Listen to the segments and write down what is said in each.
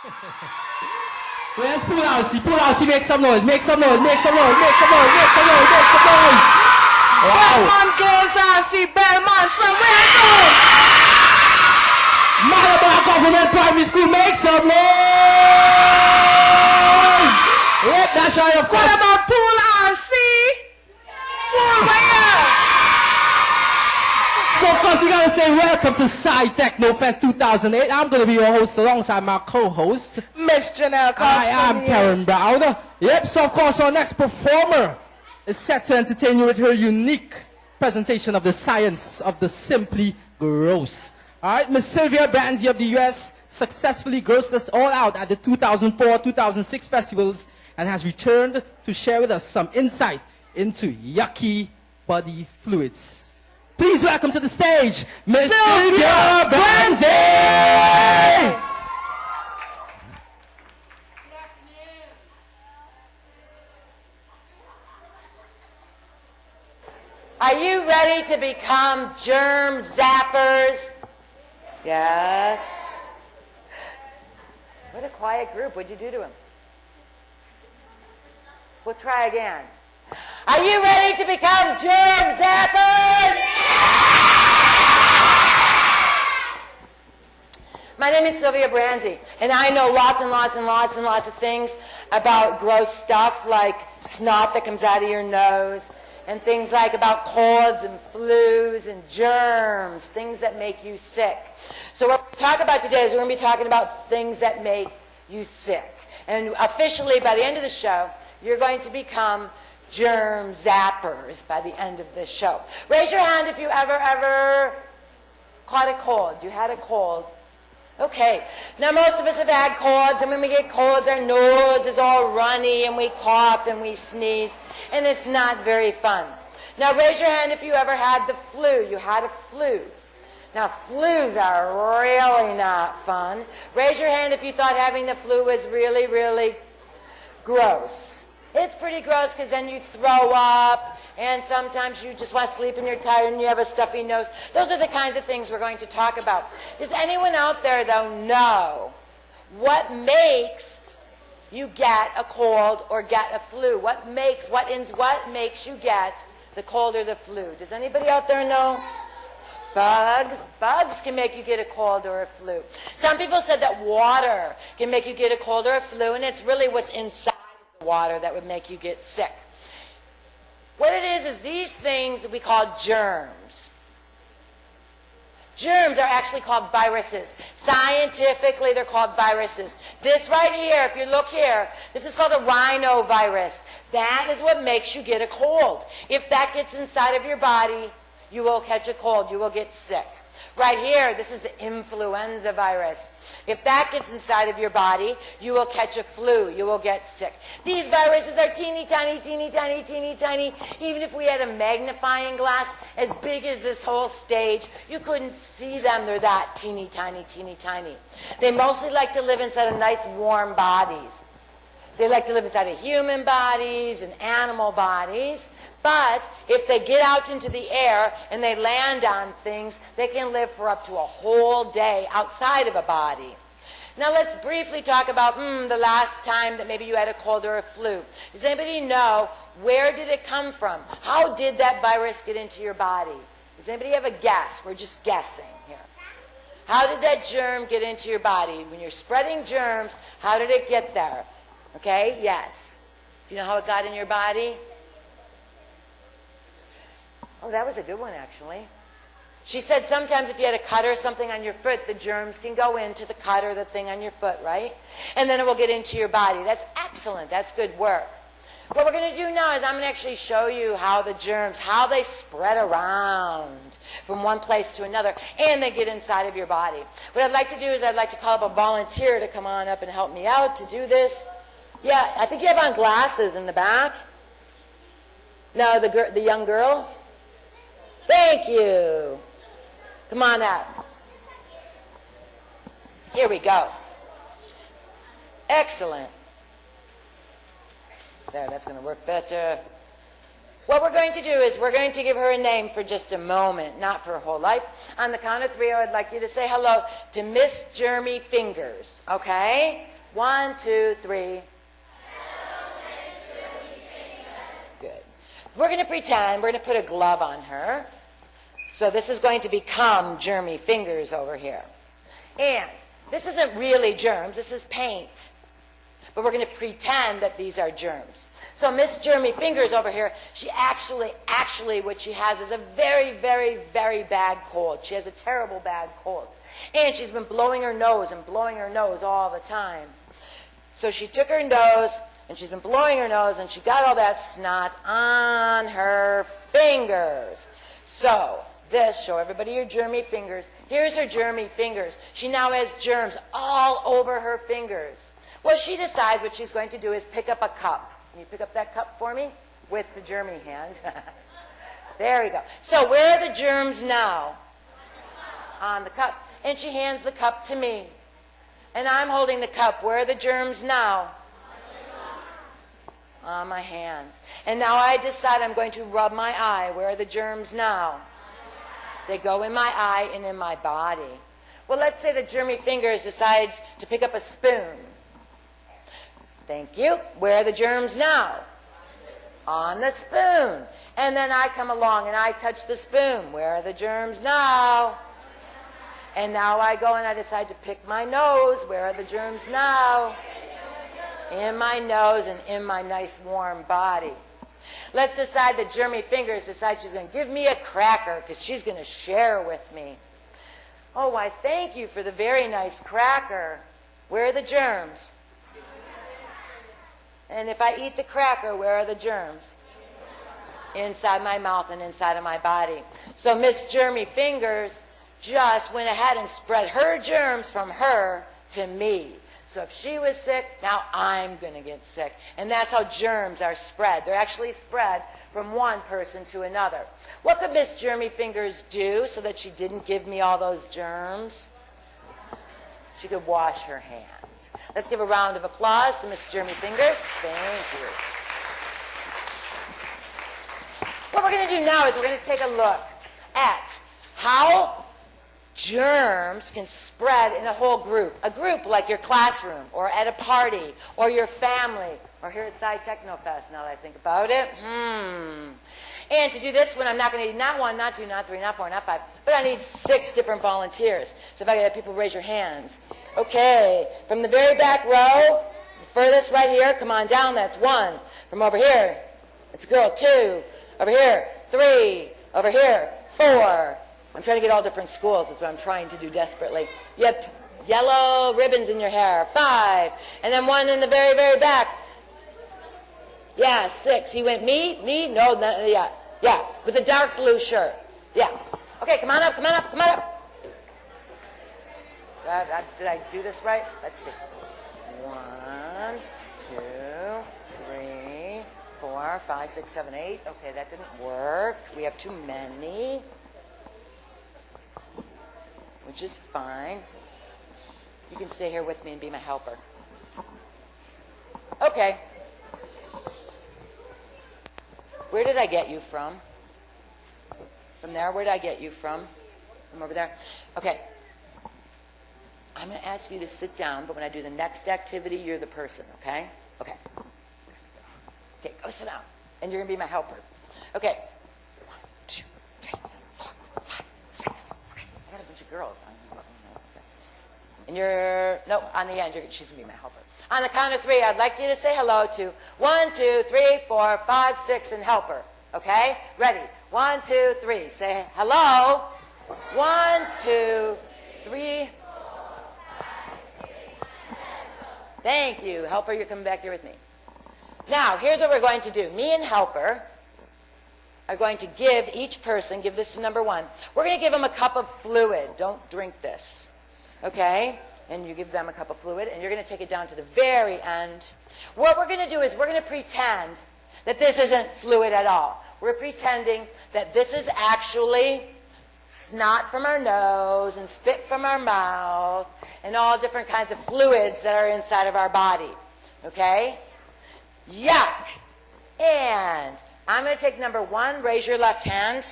Where's Pulausi? Pulausi, make some noise, make some noise, make some noise, make some noise, make some noise, make some noise. Wow. Belmont Girls RC, Belmont from where it goes? Malabar Government Primary School, make some noise. Yep, that's right, of course. What about Pool RC? Pool where? So of course we gotta say welcome to Sci-Techknofest 2008. I'm gonna be your host alongside my co-host, Miss Janelle Cox. I am Karen Brown. Yep, so of course our next performer is set to entertain you with her unique presentation of the science of the simply gross. Alright, Miss Sylvia Brandsey of the US successfully grossed us all out at the 2004-2006 festivals and has returned to share with us some insight into yucky body fluids. Please welcome to the stage, Miss Sylvia Brandsey! Are you ready to become germ zappers? Yes. What a quiet group. What'd you do to him? We'll try again. Are you ready to become germ zappers? My name is Sylvia Brandsey, and I know lots and lots and lots and lots of things about gross stuff like snot that comes out of your nose, and things like about colds and flus and germs, things that make you sick. So what we'll talk about today is we're going to be talking about things that make you sick. And officially, by the end of the show, you're going to become germ zappers by the end of this show. Raise your hand if you ever caught a cold. You had a cold. Okay. Now, most of us have had colds, and when we get colds, our nose is all runny, and we cough, and we sneeze, and it's not very fun. Now, raise your hand if you ever had the flu. You had a flu. Now, flus are really not fun. Raise your hand if you thought having the flu was really, really gross. It's pretty gross because then you throw up, and sometimes you just want to sleep and you're tired and you have a stuffy nose. Those are the kinds of things we're going to talk about. Does anyone out there, though, know what makes you get a cold or get a flu? What makes you get the cold or the flu? Does anybody out there know? Bugs. Bugs can make you get a cold or a flu. Some people said that water can make you get a cold or a flu, and it's really what's inside the water that would make you get sick. What it is these things we call germs. Germs are actually called viruses. Scientifically, they're called viruses. This right here, if you look here, this is called a rhinovirus. That is what makes you get a cold. If that gets inside of your body, you will catch a cold. You will get sick. Right here, this is the influenza virus. If that gets inside of your body, you will catch a flu. You will get sick. These viruses are teeny tiny, teeny tiny, teeny tiny. Even if we had a magnifying glass as big as this whole stage, you couldn't see them. They're that teeny tiny, teeny tiny. They mostly like to live inside of nice warm bodies. They like to live inside of human bodies and animal bodies. But if they get out into the air and they land on things, they can live for up to a whole day outside of a body. Now let's briefly talk about the last time that maybe you had a cold or a flu. Does anybody know where did it come from? How did that virus get into your body? Does anybody have a guess? We're just guessing here. How did that germ get into your body? When you're spreading germs, how did it get there? Okay, yes. Do you know how it got in your body? Oh, that was a good one, actually. She said sometimes if you had a cut or something on your foot, the germs can go into the cut or the thing on your foot, right? And then it will get into your body. That's excellent. That's good work. What we're going to do now is I'm going to actually show you how the germs, how they spread around from one place to another, and they get inside of your body. What I'd like to do is I'd like to call up a volunteer to come on up and help me out to do this. Yeah, I think you have on glasses in the back. No, the young girl. Thank you. Come on up. Here we go. Excellent. There, that's going to work better. What we're going to do is we're going to give her a name for just a moment, not for her whole life. On the count of three, I would like you to say hello to Miss Jeremy Fingers. Okay? 1, 2, 3. Good. We're going to pretend, we're going to put a glove on her. So this is going to become germy fingers over here. And this isn't really germs, this is paint. But we're going to pretend that these are germs. So Miss Germy Fingers over here, she actually what she has is a very, very, very bad cold. She has a terrible bad cold. And she's been blowing her nose all the time. So she took her nose, and she's been blowing her nose, and she got all that snot on her fingers. So this, show everybody your germy fingers. Here's her germy fingers. She now has germs all over her fingers. Well, she decides what she's going to do is pick up a cup. Can you pick up that cup for me? With the germy hand. There we go. So where are the germs now? On the cup. And she hands the cup to me. And I'm holding the cup. Where are the germs now? On my hands. And now I decide I'm going to rub my eye. Where are the germs now? They go in my eye and in my body. Well, let's say the germy fingers decides to pick up a spoon. Thank you. Where are the germs now? On the spoon. And then I come along and I touch the spoon. Where are the germs now? And now I go and I decide to pick my nose. Where are the germs now? In my nose and in my nice warm body. Let's decide that Germy Fingers decides she's going to give me a cracker because she's going to share with me. Oh, why, thank you for the very nice cracker. Where are the germs? And if I eat the cracker, where are the germs? Inside my mouth and inside of my body. So Miss Germy Fingers just went ahead and spread her germs from her to me. So if she was sick, now I'm going to get sick. And that's how germs are spread. They're actually spread from one person to another. What could Miss Germy Fingers do so that she didn't give me all those germs? She could wash her hands. Let's give a round of applause to Miss Germy Fingers. Thank you. What we're going to do now is we're going to take a look at how germs can spread in a whole group. A group like your classroom, or at a party, or your family, or here at Sci-Techknofest, now that I think about it. And to do this one, I'm not going to need not 1, not 2, not 3, not 4, not 5, but I need 6 different volunteers. So if I could have people raise your hands. Okay, from the very back row, the furthest right here, come on down, that's 1. From over here, it's a girl, 2. Over here, 3. Over here, 4. I'm trying to get all different schools. That's what I'm trying to do desperately. You have yellow ribbons in your hair. 5. And then 1 in the very, very back. Yeah, 6. He went, me? No, yeah. Yeah, with a dark blue shirt. Yeah. Okay, come on up, come on up, come on up. Did I do this right? Let's see. 1, 2, 3, 4, 5, 6, 7, 8. Okay, that didn't work. We have too many. Which is fine. You can stay here with me and be my helper. Okay. Where did I get you from? From there? Where did I get you from? From over there? Okay. I'm going to ask you to sit down, but when I do the next activity, you're the person, okay? Okay. Okay, go sit down. And you're going to be my helper. Okay. 1, 2, 3, 4, 5, 6. Okay. I got a bunch of girls. And you're, no, on the end, she's going to be my helper. On the count of 3, I'd like you to say hello to 1, 2, 3, 4, 5, 6, and helper. Okay? Ready? 1, 2, 3. Say hello. 1, 2, 3. Thank you. Helper, you're coming back here with me. Now, here's what we're going to do. Me and helper are going to give each person, give this to number 1. We're going to give them a cup of fluid. Don't drink this. Okay? And you give them a cup of fluid, and you're going to take it down to the very end. What we're going to do is we're going to pretend that this isn't fluid at all. We're pretending that this is actually snot from our nose and spit from our mouth and all different kinds of fluids that are inside of our body. Okay? Yuck! And I'm going to take number 1, raise your left hand,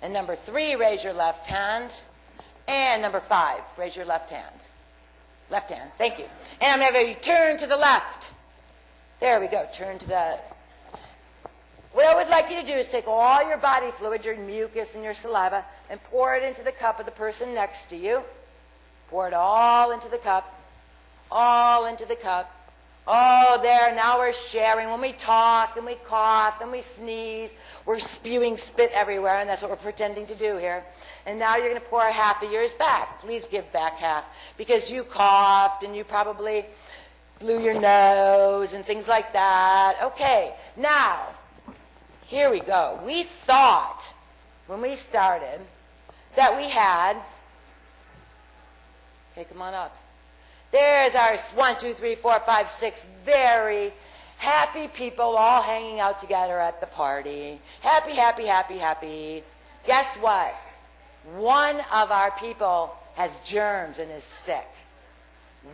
and number 3, raise your left hand, and number 5, raise your left hand. Left hand. Thank you. And I'm going to have you turn to the left. There we go. Turn to the... What I would like you to do is take all your body fluid, your mucus and your saliva, and pour it into the cup of the person next to you. Pour it all into the cup. All into the cup. Oh, there, now we're sharing. When we talk and we cough and we sneeze, we're spewing spit everywhere, and that's what we're pretending to do here. And now you're going to pour half of yours back. Please give back half, because you coughed and you probably blew your nose and things like that. Okay, now, here we go. We thought, when we started, that we had... Okay, come on up. There's our 1, 2, 3, 4, 5, 6 very happy people all hanging out together at the party. Happy, happy, happy, happy. Guess what? One of our people has germs and is sick.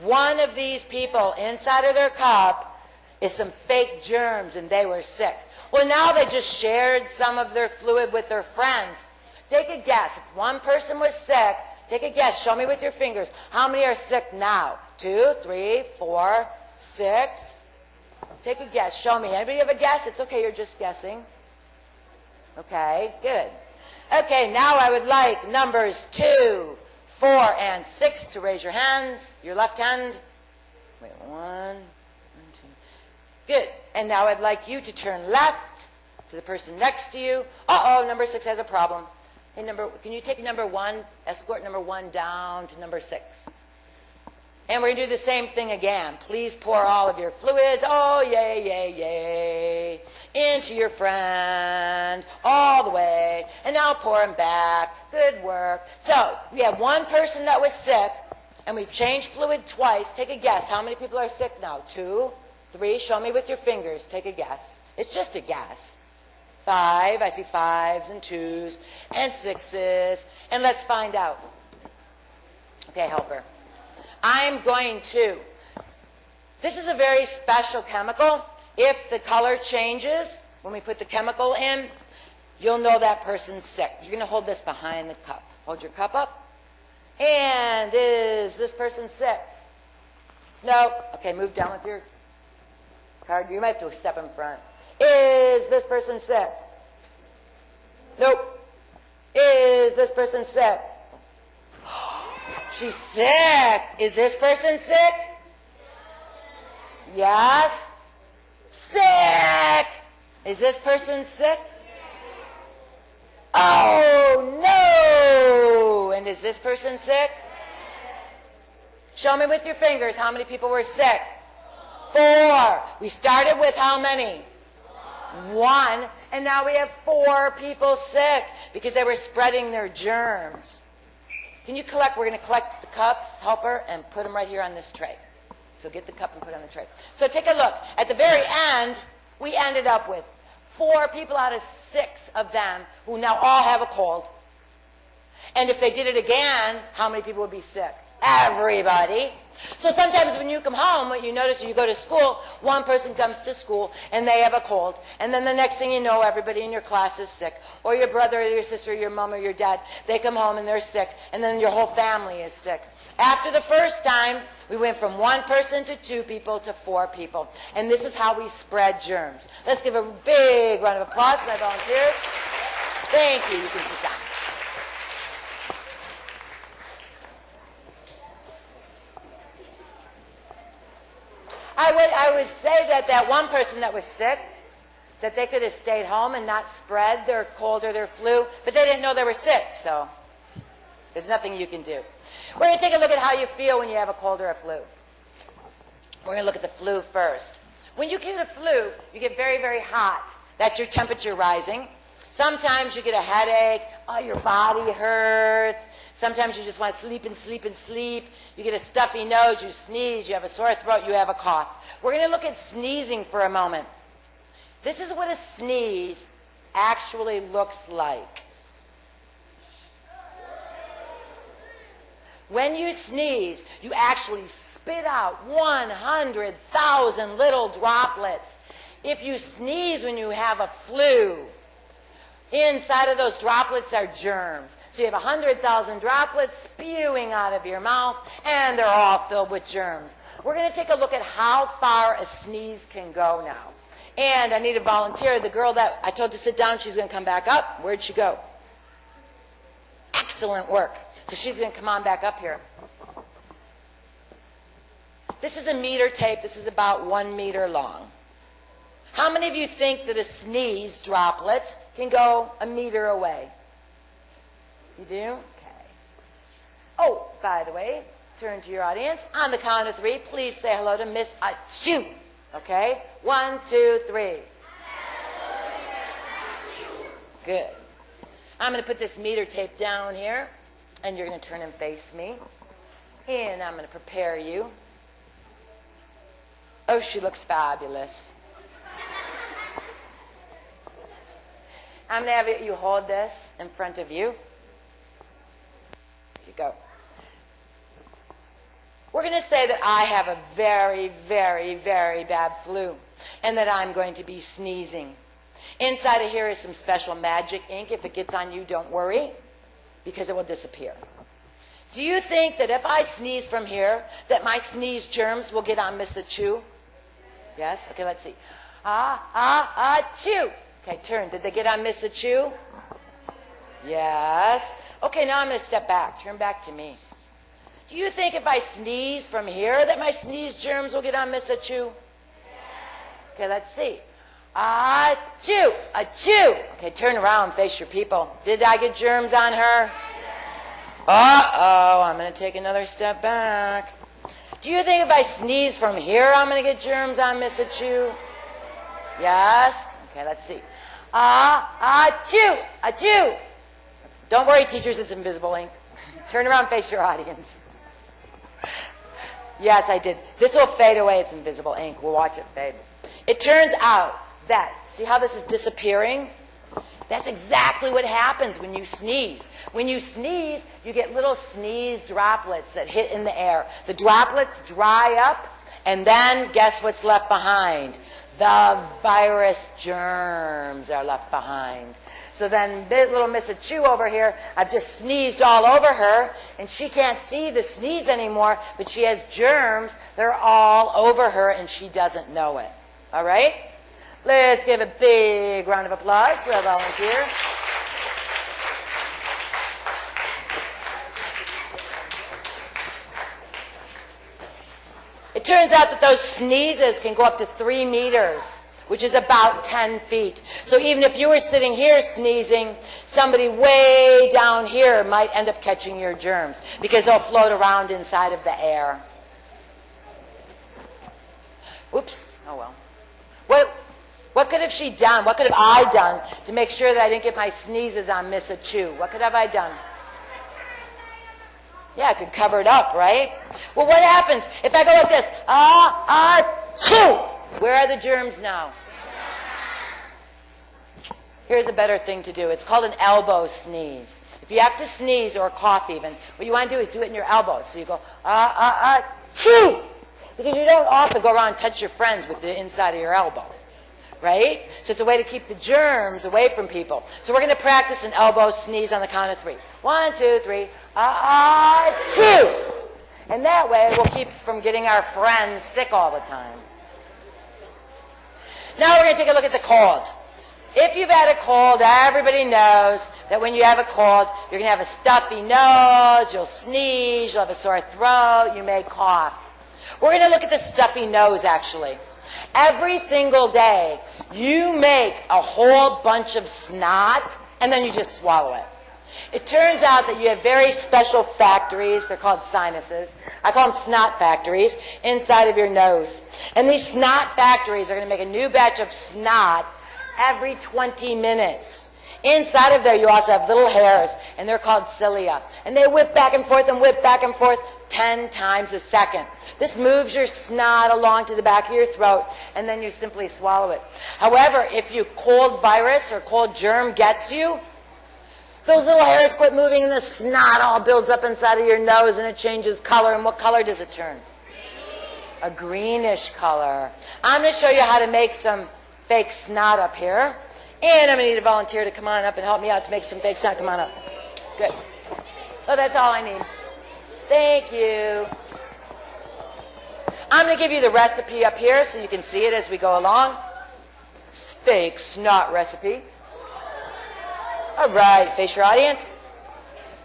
One of these people inside of their cup is some fake germs and they were sick. Well, now they just shared some of their fluid with their friends. Take a guess. If one person was sick, take a guess. Show me with your fingers. How many are sick now? 2, 3, 4, 6. Take a guess. Show me. Anybody have a guess? It's okay. You're just guessing. Okay. Good. Okay. Now I would like numbers 2, 4, and 6 to raise your hands. Your left hand. Wait. 1, 2. Good. And now I'd like you to turn left to the person next to you. Uh-oh. Number 6 has a problem. Hey, can you take number 1, escort number 1 down to number 6? And we're going to do the same thing again. Please pour all of your fluids, oh, yay, yay, yay, into your friend, all the way. And now pour them back. Good work. So, we have one person that was sick, and we've changed fluid twice. Take a guess. How many people are sick now? 2, 3. Show me with your fingers. Take a guess. It's just a guess. 5. I see 5s and 2s and 6s. And let's find out. Okay, helper. I'm going to, this is a very special chemical. If the color changes when we put the chemical in, you'll know that person's sick. You're going to hold this behind the cup. Hold your cup up. And is this person sick? No. Okay, move down with your card. You might have to step in front. Is this person sick? Nope. Is this person sick? She's sick. Is this person sick? Yes. Sick. Is this person sick? Oh, no. And is this person sick? Show me with your fingers how many people were sick. 4. We started with how many? 1. And now we have 4 people sick because they were spreading their germs. Can you collect? We're going to collect the cups, helper, and put them right here on this tray. So get the cup and put it on the tray. So take a look. At the very end, we ended up with 4 people out of 6 of them who now all have a cold. And if they did it again, how many people would be sick? Everybody. So sometimes when you come home, what you notice is you go to school, one person comes to school and they have a cold. And then the next thing you know, everybody in your class is sick. Or your brother or your sister or your mom or your dad, they come home and they're sick. And then your whole family is sick. After the first time, we went from 1 person to 2 people to 4 people. And this is how we spread germs. Let's give a big round of applause to my volunteers. Thank you. You can sit down. I would say that one person that was sick, that they could have stayed home and not spread their cold or their flu, but they didn't know they were sick, so there's nothing you can do. We're going to take a look at how you feel when you have a cold or a flu. We're going to look at the flu first. When you get a flu, you get very, very hot. That's your temperature rising. Sometimes you get a headache. Oh, your body hurts. Sometimes you just want to sleep and sleep and sleep. You get a stuffy nose, you sneeze, you have a sore throat, you have a cough. We're going to look at sneezing for a moment. This is what a sneeze actually looks like. When you sneeze, you actually spit out 100,000 little droplets. If you sneeze when you have a flu, inside of those droplets are germs. So you have 100,000 droplets spewing out of your mouth, and they're all filled with germs. We're going to take a look at how far a sneeze can go now. And I need a volunteer. The girl that I told to sit down, she's going to come back up. Where'd she go? Excellent work. So she's going to come on back up here. This is a meter tape. This is about 1 meter long. How many of you think that a sneeze droplets can go a meter away? You do? Okay. Oh, by the way, turn to your audience. On the count of 3, please say hello to Miss Achoo. Okay? 1, 2, 3. Good. I'm going to put this meter tape down here, and you're going to turn and face me. And I'm going to prepare you. Oh, she looks fabulous. I'm going to have you hold this in front of you. Here you go. We're going to say that I have a very, very, very bad flu and that I'm going to be sneezing. Inside of here is some special magic ink. If it gets on you, don't worry, because it will disappear. Do you think that if I sneeze from here, that my sneeze germs will get on Miss Achoo? Yes? Okay, let's see. Achoo. Okay, turn. Did they get on Miss Achoo? Yes. Okay, now I'm going to step back. Turn back to me. Do you think if I sneeze from here that my sneeze germs will get on Miss Achoo? Okay, let's see. Achoo. Achoo. Okay, turn around, face your people. Did I get germs on her? Uh-oh, I'm going to take another step back. Do you think if I sneeze from here I'm going to get germs on Miss Achoo? Yes? Okay, let's see. Achoo! Achoo! Don't worry, teachers, it's invisible ink. Turn around, face your audience. Yes, I did. This will fade away. It's invisible ink. We'll watch it fade. It turns out that, see how this is disappearing? That's exactly what happens when you sneeze. When you sneeze, you get little sneeze droplets that hit in the air. The droplets dry up, and then guess what's left behind? The virus germs are left behind. So then little Miss Achoo over here, I've just sneezed all over her, and she can't see the sneeze anymore, but she has germs. They're all over her, and she doesn't know it. All right? Let's give a big round of applause for our volunteer. It turns out that those sneezes can go up to 3 meters, which is about 10 feet. So even if you were sitting here sneezing, somebody way down here might end up catching your germs because they'll float around inside of the air. Oops. Oh, well. What could have she done? What could have I done to make sure that I didn't get my sneezes on Miss Achoo? What could have I done? Yeah, I could cover it up, right? Well, what happens if I go like this? Achoo! Where are the germs now? Here's a better thing to do. It's called an elbow sneeze. If you have to sneeze or cough even, what you want to do is do it in your elbow. So you go, achoo! Because you don't often go around and touch your friends with the inside of your elbow. Right? So it's a way to keep the germs away from people. So we're going to practice an elbow sneeze on the count of 3. 1, 2, 3. Achoo! And that way we'll keep from getting our friends sick all the time. Now we're going to take a look at the cold. If you've had a cold, everybody knows that when you have a cold, you're going to have a stuffy nose, you'll sneeze, you'll have a sore throat, you may cough. We're going to look at the stuffy nose, actually. Every single day, you make a whole bunch of snot, and then you just swallow it. It turns out that you have very special factories, they're called sinuses, I call them snot factories, inside of your nose. And these snot factories are going to make a new batch of snot every 20 minutes. Inside of there, you also have little hairs, and they're called cilia. And they whip back and forth 10 times a second. This moves your snot along to the back of your throat, and then you simply swallow it. However, if your cold virus or cold germ gets you, those little hairs quit moving, and the snot all builds up inside of your nose, and it changes color. And what color does it turn? A greenish color. I'm going to show you how to make some fake snot up here. And I'm going to need a volunteer to come on up and help me out to make some fake snot. Come on up. Good. Oh, that's all I need. Thank you. I'm going to give you the recipe up here so you can see it as we go along. Fake snot recipe. All right, face your audience.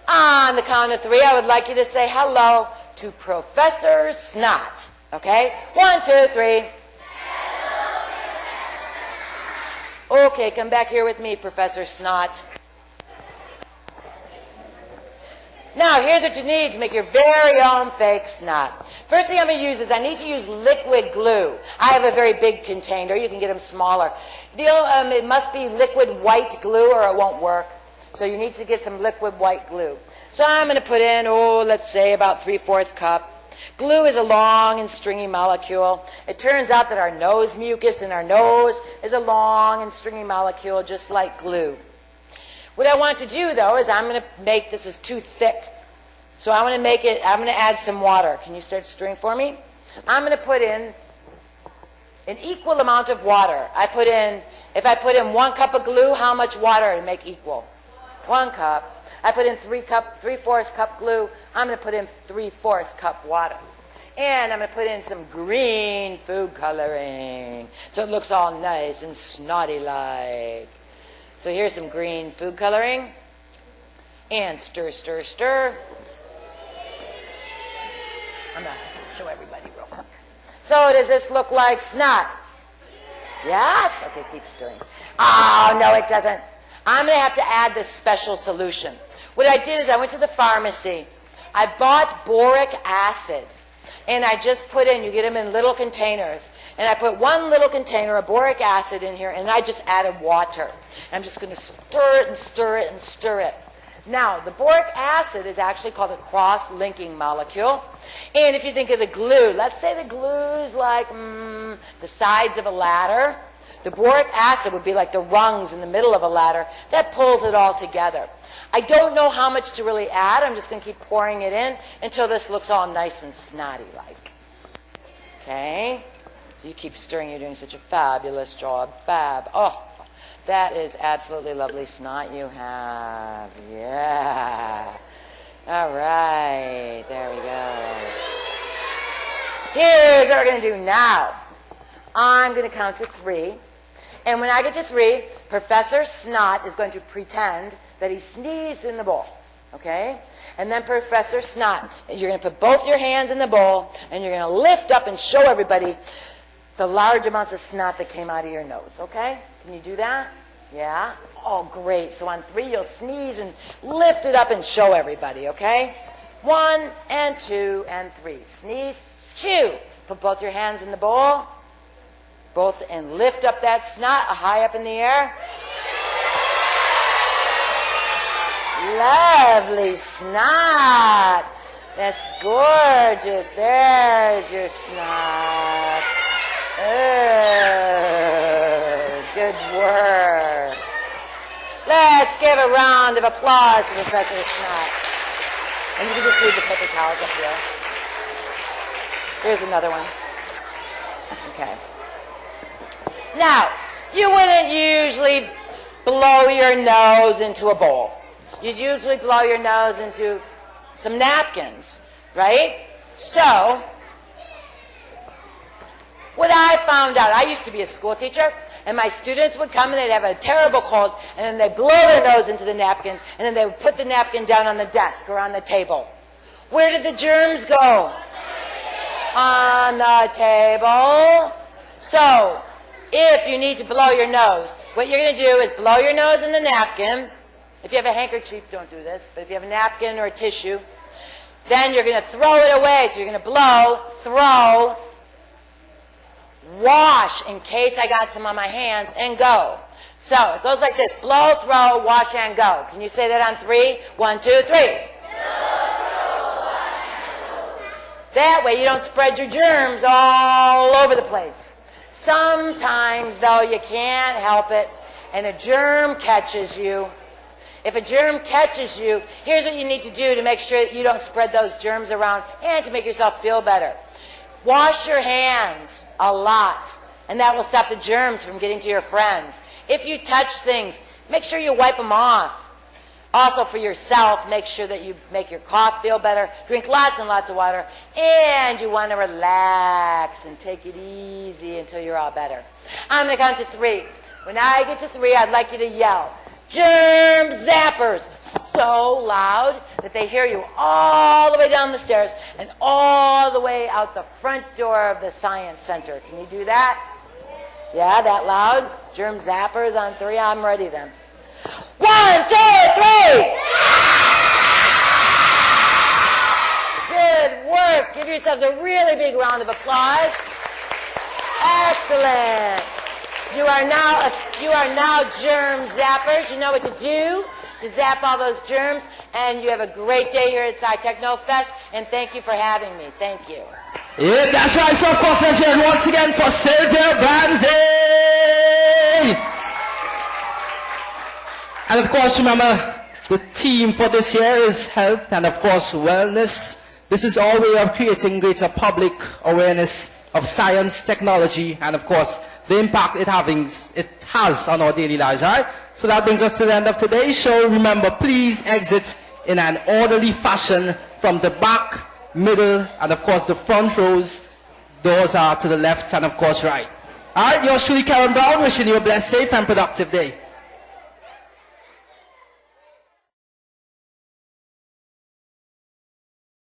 On the count of 3, I would like you to say hello to Professor Snot. Okay? 1, 2, 3. Okay, come back here with me, Professor Snot. Now, here's what you need to make your very own fake snot. First thing I'm going to use is I need to use liquid glue. I have a very big container. You can get them smaller. It must be liquid white glue or it won't work. So you need to get some liquid white glue. So I'm going to put in, let's say about 3/4 cup. Glue is a long and stringy molecule. It turns out that our nose mucus in our nose is a long and stringy molecule just like glue. What I want to do, though, is I'm going to make this is too thick. So I'm going to add some water. Can you start stirring for me? I'm going to put in an equal amount of water. If I put in 1 cup of glue, how much water to make equal? 1 cup. I put in 3/4 cup glue. I'm going to put in 3/4 cup water. And I'm going to put in some green food coloring so it looks all nice and snotty-like. So here's some green food coloring. And stir, stir, stir. I'm going to show everybody real quick. So does this look like snot? Yes? Okay, keep stirring. Oh, no, it doesn't. I'm going to have to add this special solution. What I did is I went to the pharmacy. I bought boric acid. And I just put in, you get them in little containers. And I put 1 little container of boric acid in here, and I just added water. I'm just going to stir it and stir it and stir it. Now, the boric acid is actually called a cross-linking molecule. And if you think of the glue, let's say the glue is like the sides of a ladder. The boric acid would be like the rungs in the middle of a ladder. That pulls it all together. I don't know how much to really add. I'm just going to keep pouring it in until this looks all nice and snotty-like. Okay? So you keep stirring. You're doing such a fabulous job. Fab. Oh, that is absolutely lovely snot you have. Yeah. All right. There we go. Here's what we're going to do now. I'm going to count to 3. And when I get to 3, Professor Snot is going to pretend that he sneezed in the bowl. Okay? And then Professor Snot, you're going to put both your hands in the bowl, and you're going to lift up and show everybody the large amounts of snot that came out of your nose. Okay? Can you do that? Yeah? Oh, great. So on 3, you'll sneeze and lift it up and show everybody. Okay? 1 and 2 and 3. Sneeze, chew. Put both your hands in the bowl. Both, and lift up that snot high up in the air. Lovely snot. That's gorgeous. There's your snot. Oh, good work. Let's give a round of applause to Professor Snot. And you can just leave the paper towels up here. Here's another one. Okay. Now, you wouldn't usually blow your nose into a bowl. You'd usually blow your nose into some napkins, right? So, what I found out, I used to be a school teacher, and my students would come and they'd have a terrible cold, and then they'd blow their nose into the napkin, and then they would put the napkin down on the desk or on the table. Where did the germs go? On the table. So, if you need to blow your nose, what you're going to do is blow your nose in the napkin. If you have a handkerchief, don't do this. But if you have a napkin or a tissue, then you're going to throw it away. So you're going to blow, throw, wash in case I got some on my hands, and go. So it goes like this. Blow, throw, wash, and go. Can you say that on 3? 1, 2, 3. That way you don't spread your germs all over the place. Sometimes, though, you can't help it, and a germ catches you. If a germ catches you, here's what you need to do to make sure that you don't spread those germs around and to make yourself feel better. Wash your hands a lot, and that will stop the germs from getting to your friends. If you touch things, make sure you wipe them off. Also for yourself, make sure that you make your cough feel better. Drink lots and lots of water. And you want to relax and take it easy until you're all better. I'm going to count to 3. When I get to 3, I'd like you to yell, germ zappers, so loud that they hear you all the way down the stairs and all the way out the front door of the Science Center. Can you do that? Yeah, that loud? Germ zappers on 3? I'm ready then. 1, 2, 3! Good work. Give yourselves a really big round of applause. Excellent. You are now germ zappers. You know what to do to zap all those germs. And you have a great day here at Sci-Techknofest. And thank you for having me. Thank you. Yeah, that's right. So of course, let's hear it once again for Sylvia Branzi. And of course, remember, the theme for this year is health and of course wellness. This is our way of creating greater public awareness of science, technology, and of course, the impact it has on our daily lives, right? So that brings us to the end of today's show. Remember, please exit in an orderly fashion from the back, middle, and of course the front rows. Doors are to the left and of course right. Alright, yours truly, Karen Brown, wishing you a blessed, safe, and productive day.